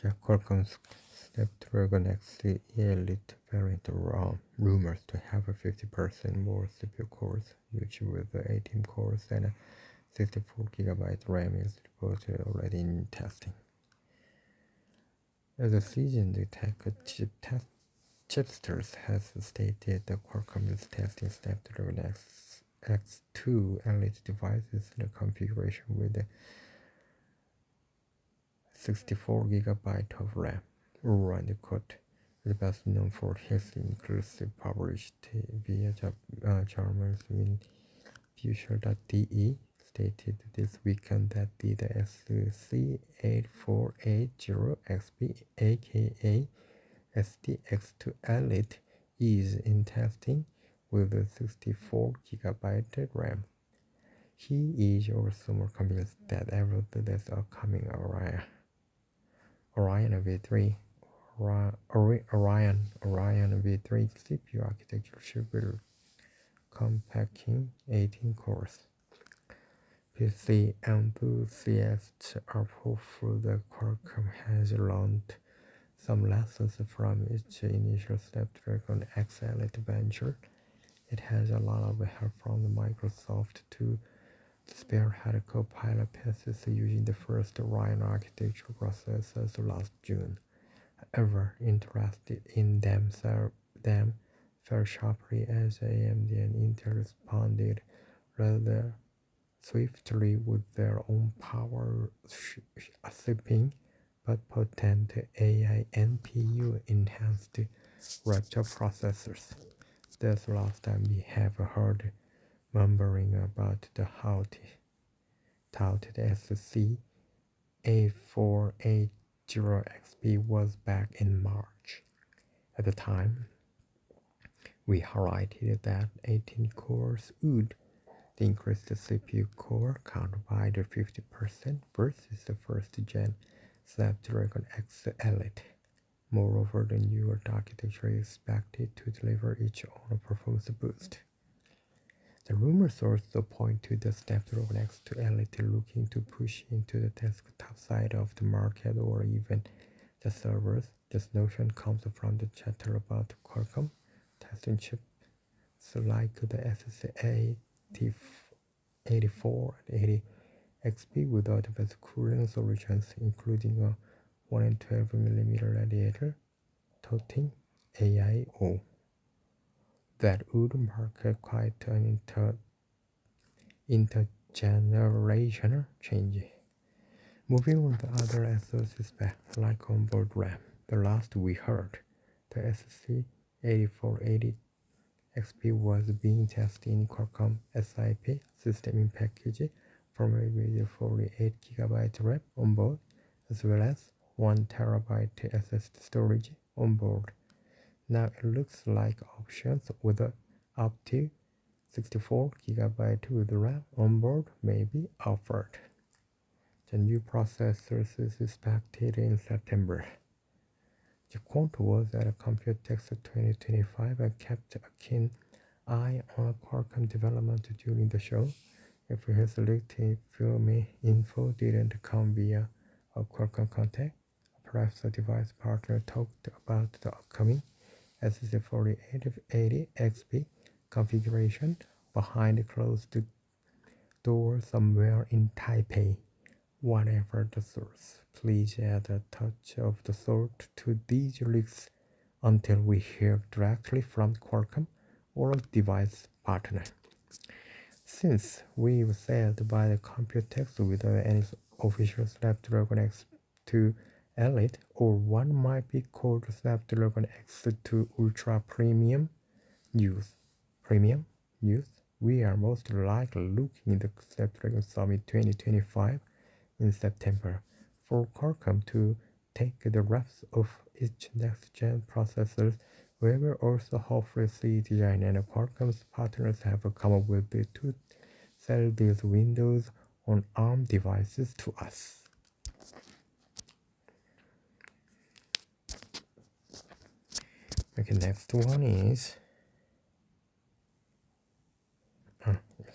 The Qualcomm's Snapdragon X Elite variant rumors to have a 50% more CPU cores, which with 18 cores and 64GB RAM is reported already in testing. As a seasoned tech chipsters has stated, the Qualcomm is testing Snapdragon X2 Elite devices in a configuration with 64GB of RAM. Rand Kott is best known for his inclusive published via German's Future.de stated this weekend that the SC8480XP aka SDX2 Elite is in testing with a 64GB RAM. He is also more convinced that this upcoming Orion V3 CPU architecture should be compacting 18 cores. PC enthusiasts are hopeful that Qualcomm has learned some lessons from its initial Snapdragon X Elite venture. It has a lot of help from Microsoft to spearhead Copilot PCs using the first Orion architecture processors last June. However, interest in them fell sharply as AMD and Intel responded rather swiftly with their own power sipping but potent AI NPU enhanced Raptor processors. That's the last time we have heard murmuring about the touted SC8480XP was back in March. At the time, we highlighted that 18 cores would increase the CPU core count by 50% versus the first-gen Snapdragon X Elite. Moreover, the newer architecture is expected to deliver its own performance boost. The rumors also point to the Snapdragon X2 Elite looking to push into the desktop side of the market or even the servers. This notion comes from the chatter about Qualcomm testing chips like the SC84 and 80XP without advanced cooling solutions, including a 112mm radiator toting AIO. That would mark quite an intergenerational change. Moving on to other SoC specs like onboard RAM. The last we heard, the SC8480XP was being tested in Qualcomm SiP system in package format with 48GB RAM on board, as well as 1TB SSD storage on board. Now it looks like options with up to 64GB with RAM on board may be offered. The new processor is expected in September. The quote was at Computex 2025 and kept a keen eye on Qualcomm development during the show. If his leaked info didn't come via a Qualcomm contact, perhaps the device partner talked about the upcoming SC4880XP configuration behind closed doors somewhere in Taipei. Whatever the source, please add a touch of the salt to these leaks until we hear directly from Qualcomm or a device partner. Since we've sailed by the Computex without any official Snapdragon X2 Elite, or one might be called Snapdragon X2 Ultra Premium news, we are most likely looking at the Snapdragon Summit 2025 in September for Qualcomm to take the reps of its next-gen processors. We will also hopefully see design and Qualcomm's partners have come up with to sell these Windows on ARM devices to us. Okay, next one is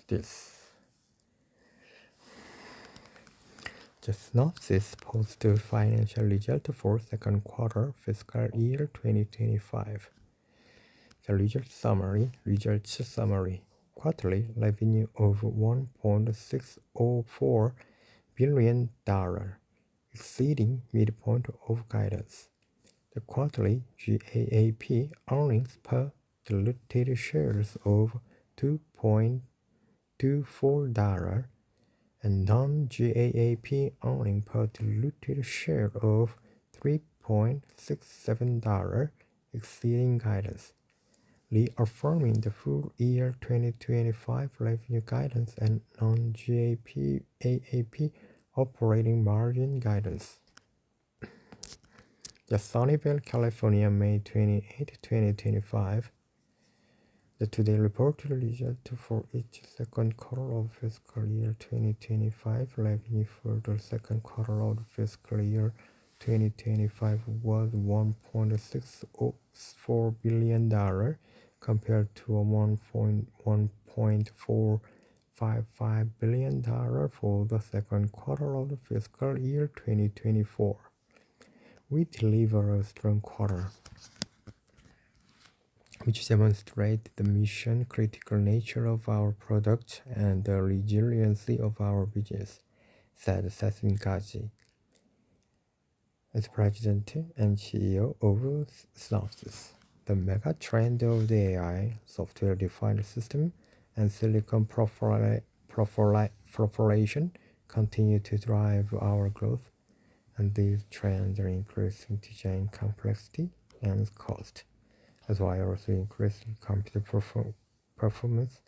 this. The Synopsys posted financial result for second quarter fiscal year 2025. The results summary. Quarterly revenue of $1.604 billion, exceeding midpoint of guidance. The quarterly GAAP earnings per diluted shares of $2.24 and non-GAAP earnings per diluted share of $3.67, exceeding guidance, reaffirming the full year 2025 revenue guidance and non-GAAP operating margin guidance. The Sunnyvale, California, May 28, 2025. The today reported result for each second quarter of fiscal year 2025. Revenue for the second quarter of fiscal year 2025 was $1.604 billion compared to $1.455 billion for the second quarter of the fiscal year 2024. We deliver a strong quarter, which demonstrates the mission-critical nature of our product and the resiliency of our business, said Sasin Kaji, as President and CEO of Synopsys. The mega trend of the AI, software-defined system, and silicon proliferation continue to drive our growth, and these trends are increasing design complexity and cost, as well as increasing computer performance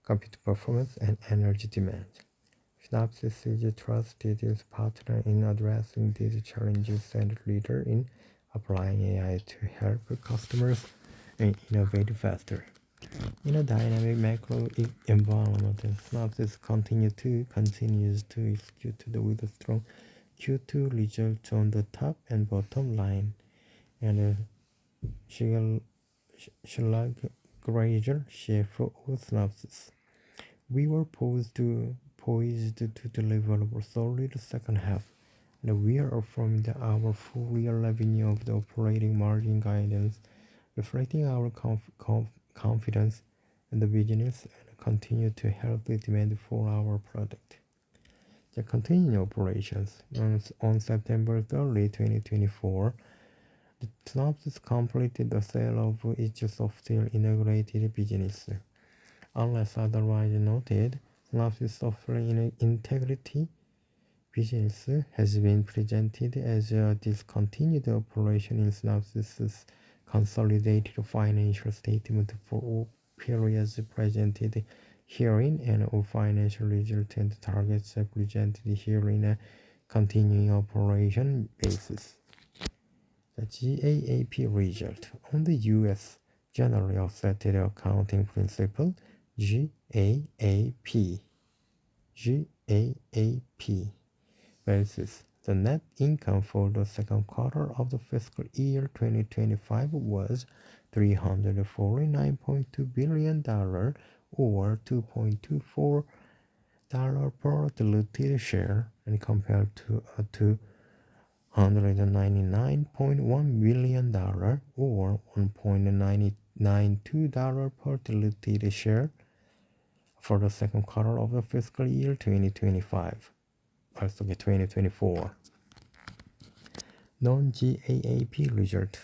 and energy demand. Synopsys is a trusted partner in addressing these challenges and leader in applying AI to help customers innovate faster. In a dynamic macro environment, Synopsys continues to execute with a strong Q2 results on the top and bottom line, and Shlag Grazer, CFO of Synopsys. We were poised to deliver a solid second half, and we are affirming our full year revenue of the operating margin guidance, reflecting our confidence in the business and continue to healthy demand for our product. The continuing operations. On September 30, 2024, the Synopsys completed the sale of its software integrated business. Unless otherwise noted, Synopsys software integrity business has been presented as a discontinued operation in Synopsys' consolidated financial statement for all periods presented herein, and all financial results and targets are presented herein on a continuing operation basis. The GAAP result on the U.S. Generally Accepted Accounting Principle GAAP basis. The net income for the second quarter of the fiscal year 2025 was $349.2 billion, or $2.24 per diluted share, and compared to $199.1 billion, or $1.992 per diluted share for the second quarter of the fiscal year 2024. Non-GAAP result.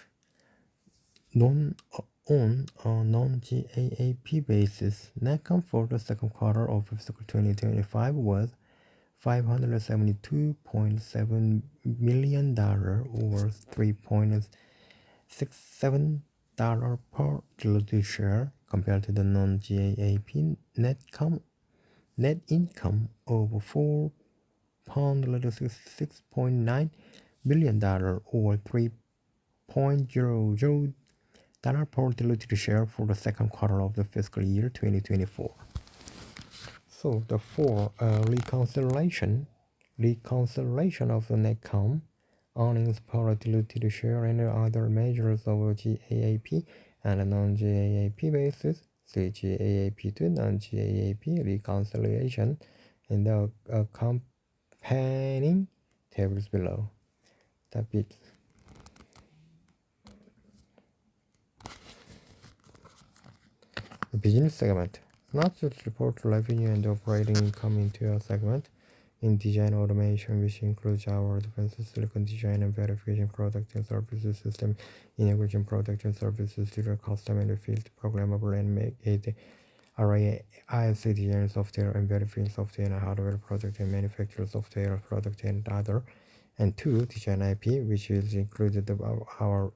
On a non-GAAP basis, net income for the second quarter of fiscal 2025 was $572.7 million, or $3.67 per diluted share, compared to the non-GAAP net income of $466.9 million, or $3.00 per diluted share for the second quarter of the fiscal year 2024. So the reconciliation of the net income, earnings per diluted share, and other measures of GAAP and a non-GAAP basis. See GAAP to non-GAAP reconciliation in the Panning tables below. 답이 the business segment. Synopsys report revenue and operating income into a segment in design automation, which includes our advanced silicon design and verification product and services system, integration product and services, digital custom and field programmable and make it array IC design software and verification software and hardware project and manufacturer software product and other. And two, design IP, which is included our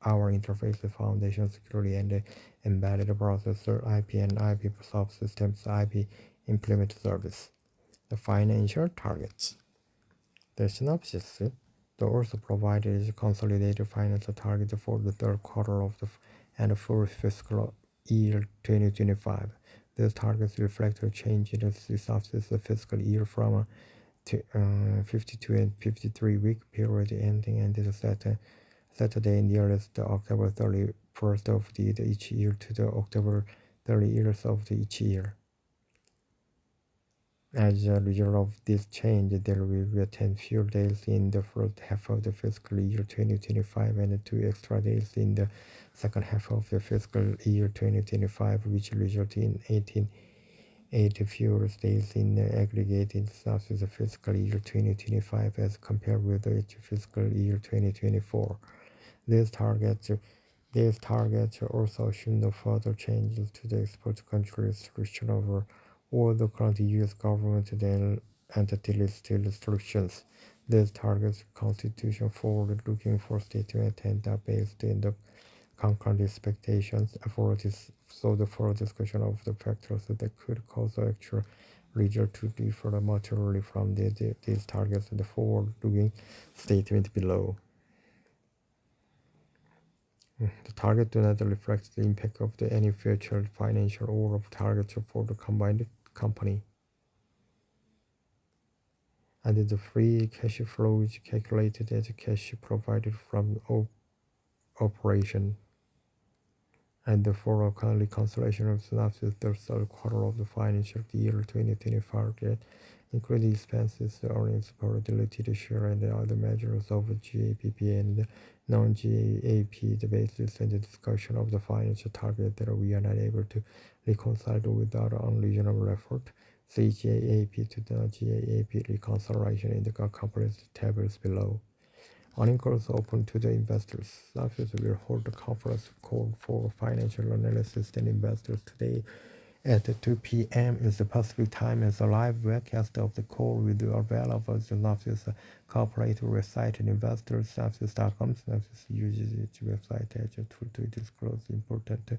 interface foundation security and embedded processor IP and IP subsystems IP implement service. The financial targets. The synopsis also provided consolidated financial targets for the third quarter of the and full fiscal year 2025. These targets reflect a change in the synopsis fiscal year from 52 and 53 week period ending and the Saturday nearest October 31st of each year to the October 30th of each year. As a result of this change, there will be 10 fewer days in the first half of the fiscal year 2025 and 2 extra days in the second half of the fiscal year 2025, which result in 8 fewer days in the aggregated of the fiscal year 2025 as compared with the fiscal year 2024. These targets also assume no further changes to the export control restriction over all the current U.S. government and entity restrictions. These targets constitution forward-looking for statement and are based in the concurrent expectations so the further discussion of the factors that could cause the actual result to differ materially from these targets and the forward-looking statement below. The target do not reflect the impact of any future financial or of targets for the combined company. And the free cash flow is calculated as cash provided from operation. And for a reconciliation of synopsis, the third quarter of the financial year 2025, including expenses, earnings per diluted share, and the other measures of GAAP and non-GAAP, the basis and the discussion of the financial target that we are not able to reconcile without unreasonable effort. See GAAP to the GAAP reconciliation in the accompanying tables below. Earnings calls open to the investors. Synopsys will hold a conference call for financial analysts and investors today at 2 p.m. is the Pacific time, as a live webcast of the call will be available at Synopsys corporate website and investors Synopsys.com. Synopsys uses its website as a tool to disclose important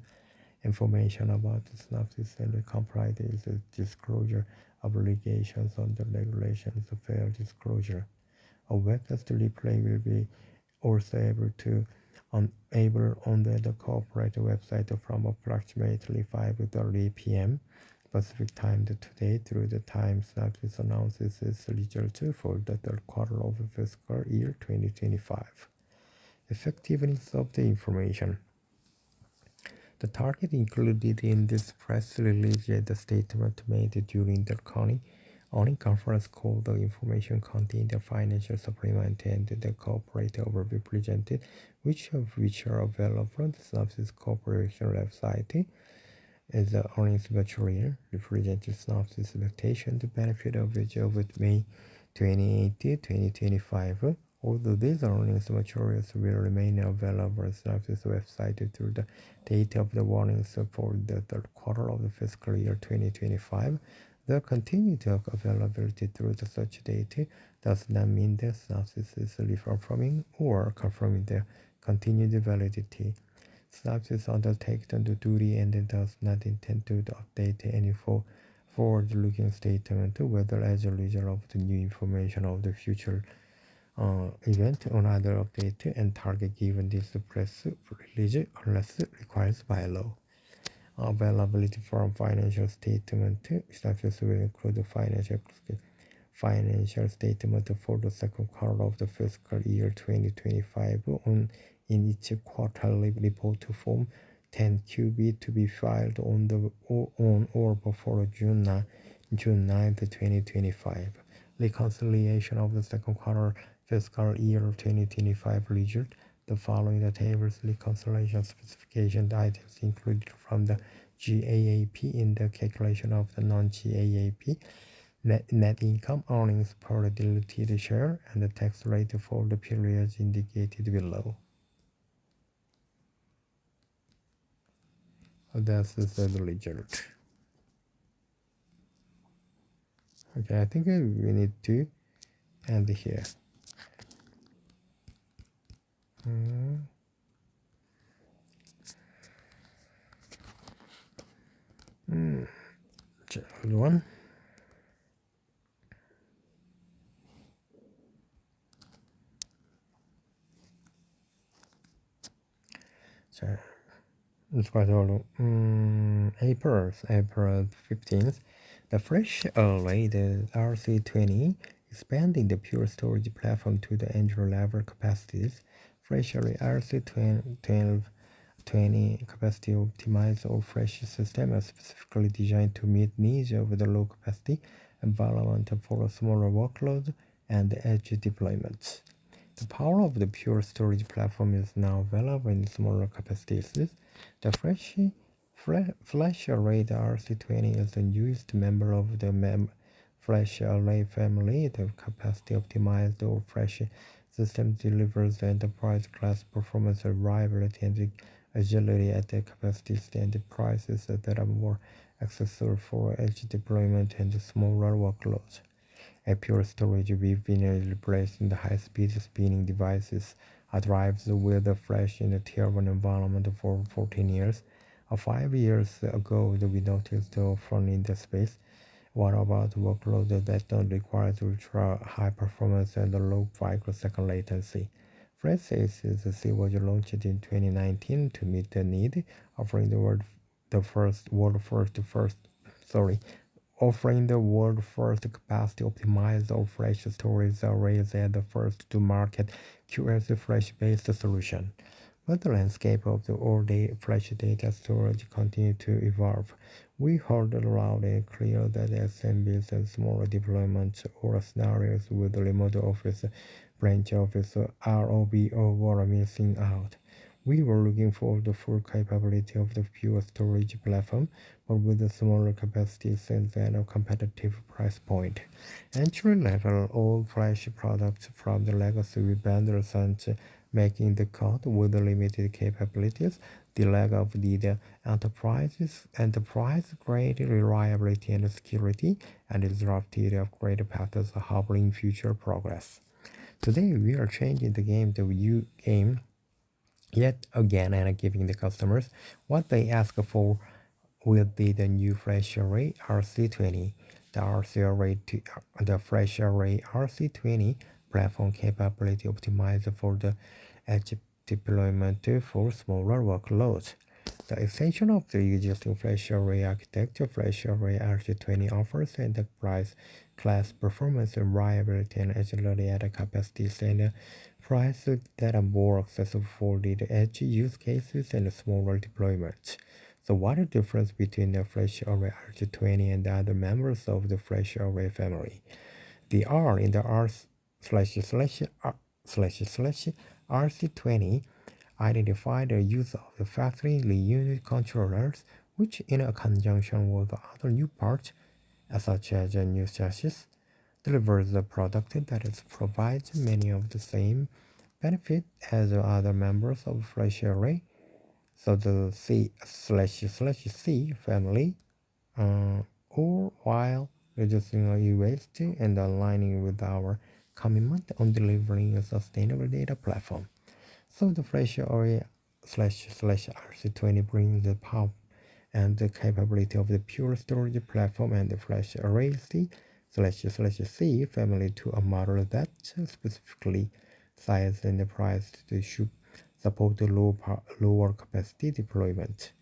information about Synopsys and comply its disclosure obligations under regulations of fair disclosure. A webcast replay will be also able on the corporate website from approximately 5:30 p.m. Pacific time today through the time Synopsys announces its results for the third quarter of the fiscal year 2025. Effectiveness of the information. The target included in this press release is the statement made during the earnings conference call. The information contained the financial supplement and the corporate overview presented, which are available on the Synopsys Corporation website. As the earnings material represented Synopsys expectation the benefit of which over May 28, 2025. Although these earnings materials will remain available on Synopsys website through the date of the warnings for the third quarter of the fiscal year 2025, the continued availability through such date does not mean that Synopsys is reaffirming or confirming their continued validity. Synopsys undertakes the duty and does not intend to update any forward-looking statement, whether as a result of the new information of the future event or other update and target given this press release unless required by law. Availability from financial statement. Synopsys will include the financial statement for the second quarter of the fiscal year 2025 in its quarterly report form 10-QB to be filed on or before June 9th, 2025. reconciliation of the second quarter fiscal year 2025 result. The following tables reconciliation specification items included from the GAAP in the calculation of the non-GAAP net income, earnings per diluted share, and the tax rate for the periods indicated below. That's the result. Okay, I think we need to end here. Other one. So it's quite old. April 15th, the FlashArray, the RC20, expanding the Pure Storage platform to the entry-level capacities. FlashArray RC1220 capacity optimized all-flash system are specifically designed to meet needs of the low capacity environment for smaller workloads and edge deployments. The power of the Pure Storage platform is now available in smaller capacities. The FlashArray RC20 is the newest member of the FlashArray family. The capacity-optimized all-flash system delivers the enterprise-class performance, reliability, and agility at the capacities and prices that are more accessible for edge deployment and smaller workloads. At Pure Storage, we've been replacing the high-speed spinning devices, drives with the flash in the Tier 1 environment for 14 years. 5 years ago, we noticed the fun in the space. What about workloads that don't require ultra high performance and low microsecond latency? FlashAce was launched in 2019 to meet the need, offering the world first capacity optimized all-flash storage arrays as the first to market QoS flash-based solution. But the landscape of the all-day flash data storage continued to evolve. We heard loud and clear that SMBs and smaller deployments or scenarios with remote office, branch office, ROBO were missing out. We were looking for the full capability of the Pure Storage platform, but with a smaller capacities and at a competitive price point. Entry-level all-flash products from the legacy vendors aren't making the cut with limited capabilities. The lack of the enterprise-grade reliability and security, and disrupted upgrade paths hindering future progress. Today we are changing the game yet again and giving the customers what they ask for will be the new FlashArray RC20. The FlashArray RC20 platform capability optimized for the edge deployment for smaller workloads. The extension of the existing FlashArray architecture, FlashArray RC20 offers enterprise class performance, reliability, and agility at capacities and prices that are more accessible for the edge use cases and smaller deployments. So what is the difference between the FlashArray RC20 and the other members of the FlashArray family? The R in the RC20 identify the use of the factory unit controllers, which in conjunction with other new parts, such as a new chassis, delivers a product that provides many of the same benefits as other members of FlashArray. So the C/C family, all while reducing e-waste and aligning with our commitment on delivering a sustainable data platform. So the FlashArray/RC20 brings the power and the capability of the Pure Storage platform and the FlashArray/C family to a model that specifically sized and priced to support the lower capacity deployment.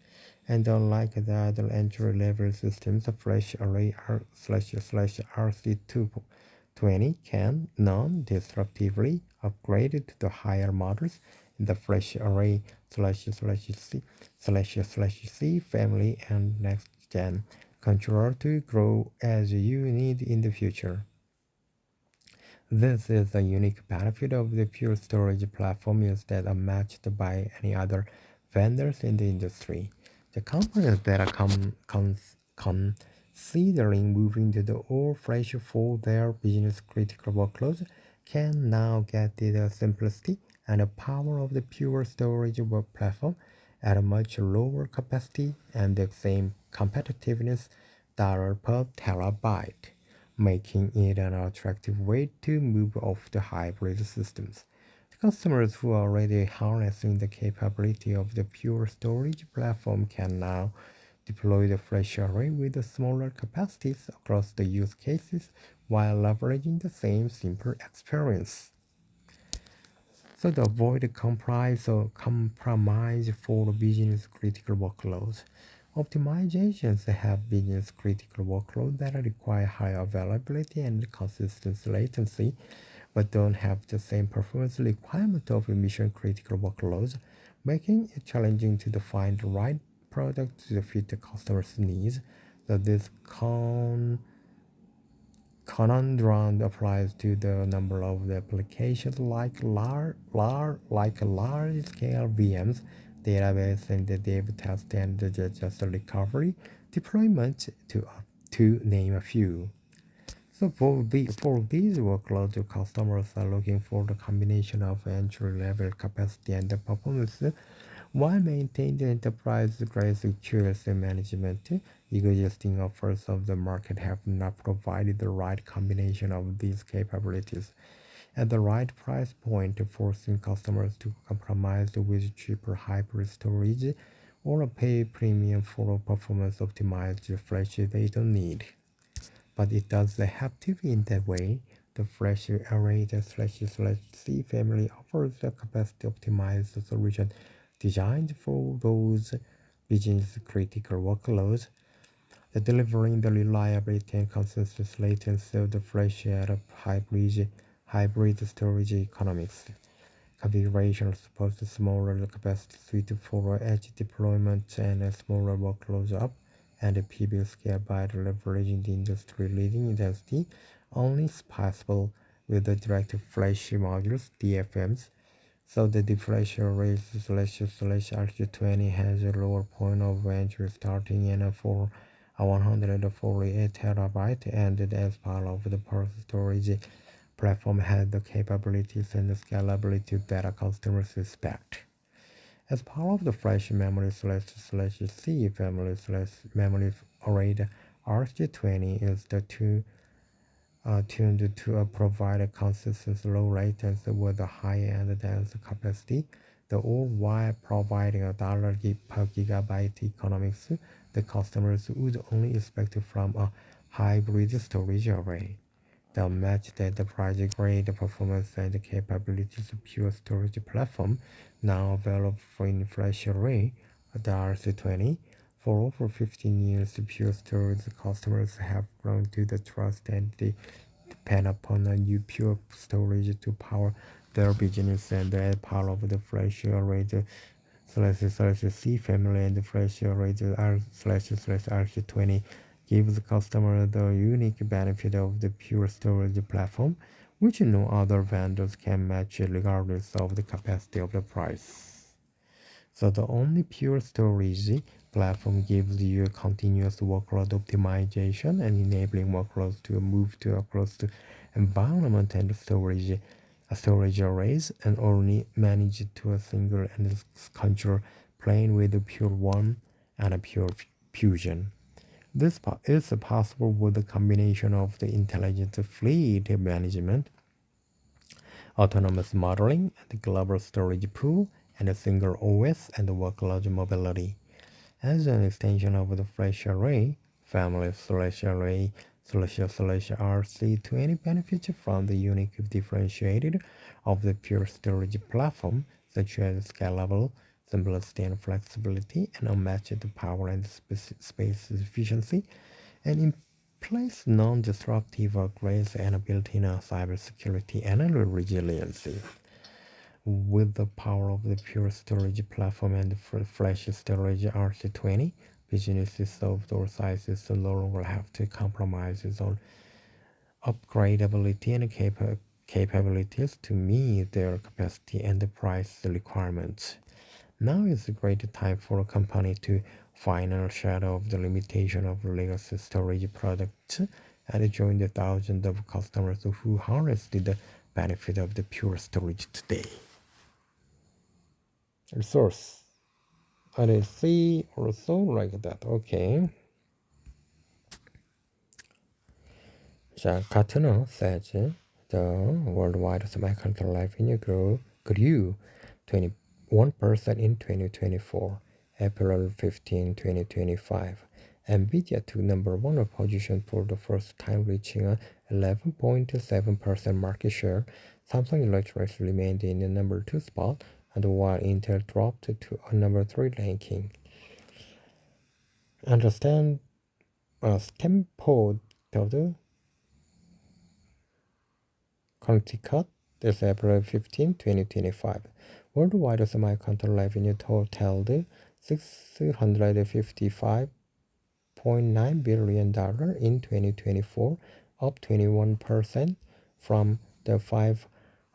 And unlike the other entry-level systems, the FlashArray/RC20 can non-destructively upgrade to the higher models in the FlashArray/C family and next-gen controller to grow as you need in the future. This is a unique benefit of the Pure Storage platform is that unmatched by any other vendors in the industry. The companies that are considering moving to the all-flash for their business-critical workloads can now get the simplicity and the power of the Pure Storage web platform at a much lower capacity and the same competitiveness dollar per terabyte, making it an attractive way to move off the hybrid systems. The customers who are already harnessing the capability of the Pure Storage platform can now deploy the flash array with smaller capacities across the use cases while leveraging the same simple experience. So to avoid compromise for business critical workloads. Optimizations have business critical workloads that require high availability and consistent latency, but don't have the same performance requirement of mission critical workloads, making it challenging to find the right product to fit the customer's needs. So this conundrum applies to the number of the applications like large-scale VMs, database, and the dev test and the just recovery deployment to name a few. So for these workloads, customers are looking for the combination of entry-level capacity and the performance while maintaining the enterprise-grade security management. Existing offers of the market have not provided the right combination of these capabilities at the right price point, forcing customers to compromise with cheaper hybrid storage or pay premium for performance optimized flash they don't need. But it does have to be in that way. The Flash Array, the /C family offers a capacity optimized solution designed for those business critical workloads, delivering the reliability and consistent latency of the Flash at a hybrid storage economics. Configuration supports smaller capacity suite for edge deployment and smaller workloads up, and the PB scale by leveraging the industry-leading density only is possible with the direct flash modules (DFMs). So the differential rate //RQ20 has a lower point of entry starting in for a 148 terabyte, and as part of the per storage platform has the capabilities and the scalability that our customers expect. As part of the flash memory //C family memory array, the RJ20 is the tuned to provide a consistent low latency with a high-end dense capacity, the all while providing a dollar per gigabyte economics the customers would only expect from a hybrid storage array. The matched enterprise-grade performance and capabilities of Pure Storage platform now available in Flash Array, the RC20. For over 15 years, Pure Storage customers have grown to the trust and they depend upon a new Pure Storage to power their business, and as part of the Flash Array, the //C family and the Flash Array, the R//RC20 gives the customer the unique benefit of the Pure Storage platform, which no other vendors can match regardless of the capacity of the price. So the only Pure Storage platform gives you continuous workload optimization and enabling workloads to move to across the environment and storage arrays and only manage to a single and control plane with a Pure One and a Pure Fusion. This is possible with a combination of the intelligent fleet management, autonomous modeling, the global storage pool, and a single OS and workload mobility. As an extension of the Flash Array family, Flash Array //RC20 benefits from the unique differentiated of the Pure Storage platform, such as scalable, simplicity and flexibility, and unmatched power and space efficiency, and in place non-destructive upgrades and built-in cybersecurity and resiliency. With the power of the Pure Storage platform and the Flash Storage RC20, businesses of those sizes no longer have to compromise on upgradability and capabilities to meet their capacity and the price requirements. Now is a great time for a company to finally shed off the limitation of legacy storage products and join the thousands of customers who harnessed the benefit of the pure storage today. Resource. I see also like that. Okay. Gartner says the worldwide semiconductor revenue grew 21% in 2024, April 15, 2025. NVIDIA took number one position for the first time, reaching a 11.7% market share. Samsung Electronics remained in the number two spot, and while Intel dropped to a number three ranking. Understand Stanford Connecticut is April 15, 2025. Worldwide semiconductor revenue totaled $655.9 billion in 2024, up 21% from the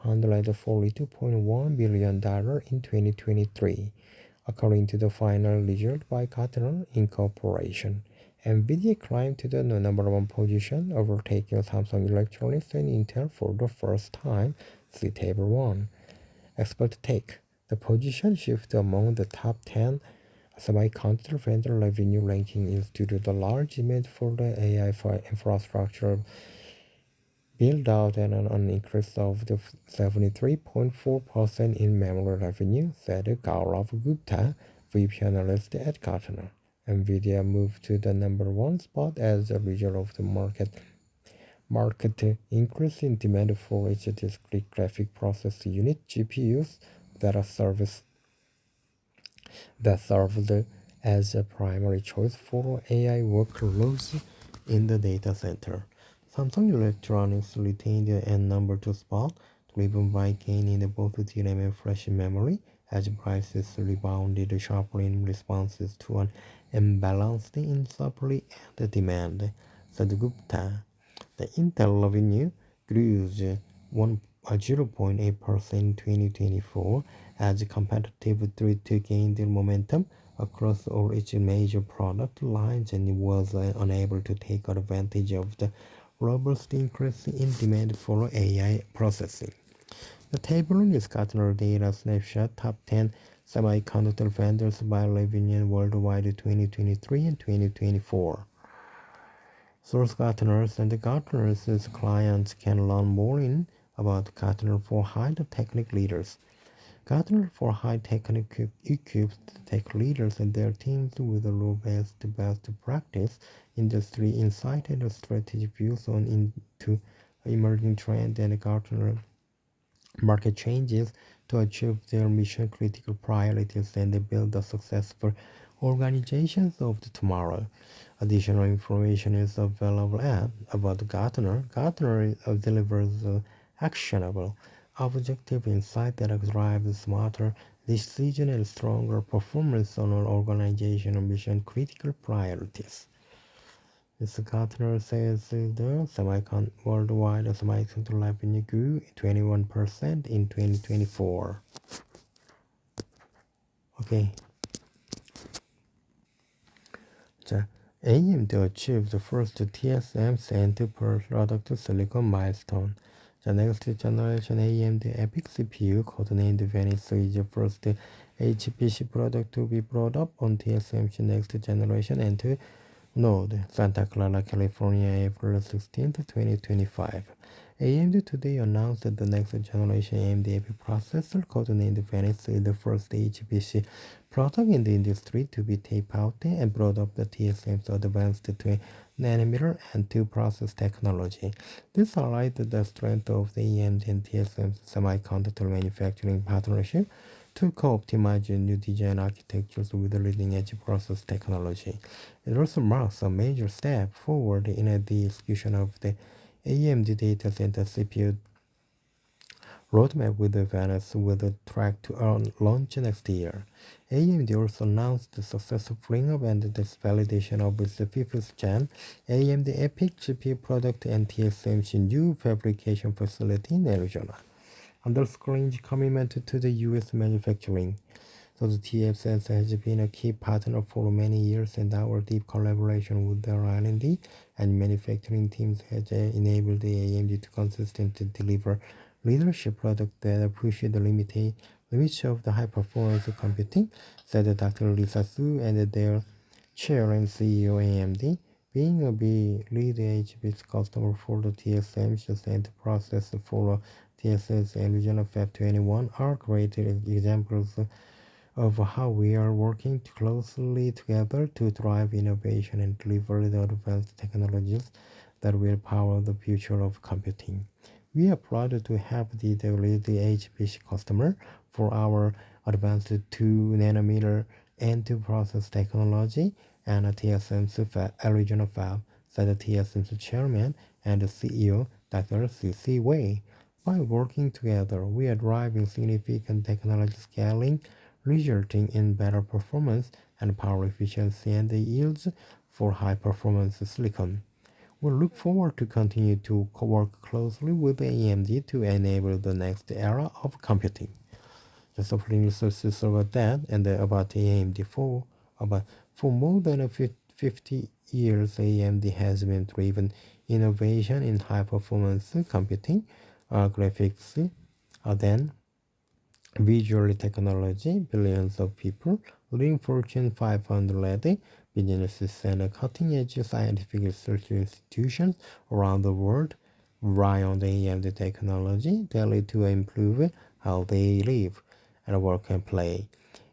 $542.1 billion in 2023, according to the final result by Gartner Incorporation. NVIDIA climbed to the number one position, overtaking Samsung Electronics and Intel for the first time. See Table 1. Experts take the position shift among the top 10 semiconductor vendor revenue ranking is due to the large demand for the AI infrastructure build out and an increase of the 73.4% in memory revenue, said Gaurav Gupta, VP analyst at Gartner. NVIDIA moved to the number one spot as a result of the market increase in demand for its discrete graphic processing unit GPUs that served as a primary choice for AI workloads in the data center. Samsung Electronics retained a number two spot, driven by gain in both DRAM and flash memory, as prices rebounded sharply in responses to an imbalance in supply and demand, said Gupta. The Intel revenue grew 0.8% in 2024 as competitive threat gained momentum across all its major product lines and was unable to take advantage of the robust increase in demand for AI processing. The table is Gartner data snapshot top 10 semiconductor vendors by revenue worldwide 2023 and 2024. Source Gartners and Gartner's clients can learn more about Gartner for high technical leaders. Gartner for high technical equips tech leaders and their teams with the robust best practice, industry insight, and strategic views into emerging trends and Gartner market changes to achieve their mission critical priorities and build the successful organizations of tomorrow. Additional information is available about Gartner. Gartner delivers actionable, objective insight that drives smarter decision and stronger performance on our organizational mission critical priorities. Mr. Gartner says the worldwide semiconductor revenue grew 21% in 2024. Okay. 자, AMD achieved the first TSMC product silicon milestone. The next generation AMD EPYC CPU, codenamed Venice, is the first HPC product to be brought up on TSMC next generation N2 node, Santa Clara, California, April 16, 2025. AMD today announced that the next generation AMD EPYC processor, codenamed Venice, is the first HPC product in the industry to be taped out and brought up the TSMC's advanced 20nm N2 process technology. This highlights the strength of the AMD and TSMC semiconductor manufacturing partnership to co-optimize new design architectures with leading-edge process technology. It also marks a major step forward in the execution of the AMD data center CPU roadmap with Venice with a track to launch next year. AMD also announced the successful bring-up and the validation of its 5th-gen AMD EPYC GPU product and TSMC new fabrication facility in Arizona, underscoring the commitment to the U.S. manufacturing. So the TSMC has been a key partner for many years, and our deep collaboration with their R&D and manufacturing teams has enabled the AMD to consistently deliver leadership products that push the limits of the high-performance computing, said Dr. Lisa Su and their chair and CEO AMD. Being a lead edge-based customer for the TSMC and the process for TSMC Arizona Fab 21 are great examples of how we are working closely together to drive innovation and deliver the advanced technologies that will power the future of computing. We are proud to have the HPC customer for our advanced 2 nanometer N2 process technology and TSMC Arizona Fab, said the TSMC chairman and CEO Dr. C.C. Wei. By working together, we are driving significant technology scaling, resulting in better performance and power efficiency and yields for high-performance silicon. We look forward to continue to work closely with AMD to enable the next era of computing. Just a few resources about that and about AMD for more than 50 years, AMD has been driven innovation in high-performance computing, graphics, then visual technology. Billions of people leading Fortune 500 businesses and cutting-edge scientific research institutions around the world rely on the AMD technology daily to improve how they live and work and play.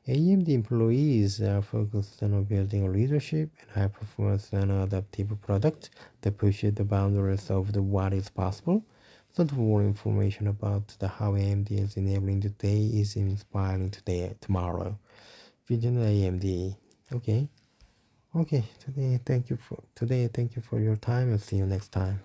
AMD employees are focused on building leadership and high performance and adaptive products that push the boundaries of what is possible. So for more information about how AMD is enabling today is inspiring today tomorrow. Vision AMD. Okay. Okay. Today thank you for your time and see you next time.